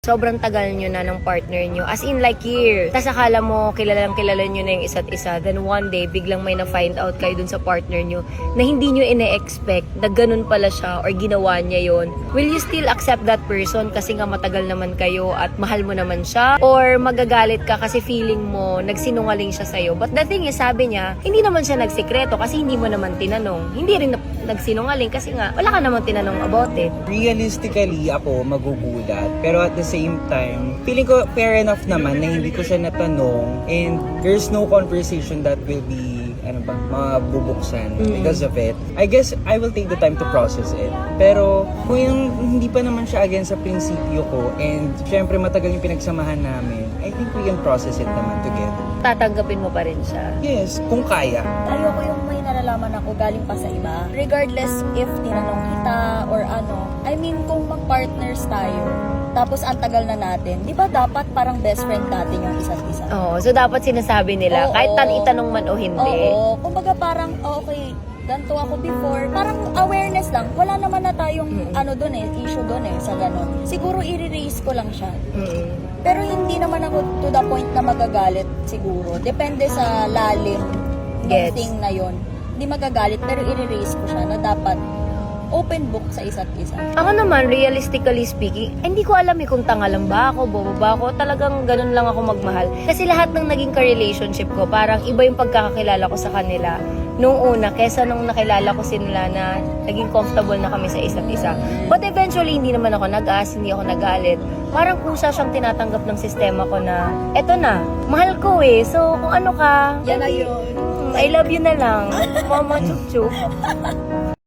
sobrang tagal nyo na ng partner nyo. As in like years. Tapos akala mo kilalang kilala nyo na yung isa't isa. Then one day, biglang may na-find out kayo dun sa partner nyo na hindi nyo ine-expect na ganun pala siya or ginawa niya yon. Will you still accept that person kasi nga matagal naman kayo at mahal mo naman siya? Or magagalit ka kasi feeling mo nagsinungaling siya sa'yo? But the thing is, sabi niya, hindi naman siya nagsikreto kasi hindi mo naman tinanong. Hindi rin nagsinungaling kasi nga wala ka naman tinanong about it. Realistically, ako magugulat. Pero at the same time, feeling ko fair enough naman na hindi ko siya natanong and there's no conversation that will be mabubuksan because of it. I guess I will take the time to process it. Pero kung yung hindi pa naman siya against sa prinsipyo ko and syempre matagal yung pinagsamahan namin, I think we can process it naman together. Tatanggapin mo pa rin siya. Yes, kung kaya. Ayoko yung may nalalaman ako galing pa sa iba. Regardless if tinanong kita or ano. I mean, kung mag-partners tayo, tapos ang tagal na natin, di ba dapat parang best friend natin yung isa't isa? Oo, so dapat sinasabi nila, kahit itanong man o hindi. Oo, kumbaga parang, okay, ganito ako before, parang awareness lang. Wala naman na tayong issue doon sa ganon. Siguro i-raise ko lang siya. Pero hindi naman ako to the point na magagalit siguro. Depende sa lalim ng thing na yon. Hindi magagalit pero i-raise ko siya na dapat open book sa isa't isa. Ako naman, realistically speaking, hindi ko alam kung tanga lang ba ako, bobo ba ako, talagang ganun lang ako magmahal. Kasi lahat ng naging ka-relationship ko, parang iba yung pagkakakilala ko sa kanila nung una, kesa nung nakilala ko sila na naging comfortable na kami sa isa't isa. But eventually, hindi naman ako nag-aas, hindi ako nagalit. Parang kusa siyang tinatanggap ng sistema ko na, eto na, mahal ko so kung ano ka, Yan na yun. I love you na lang, mama chup-chup.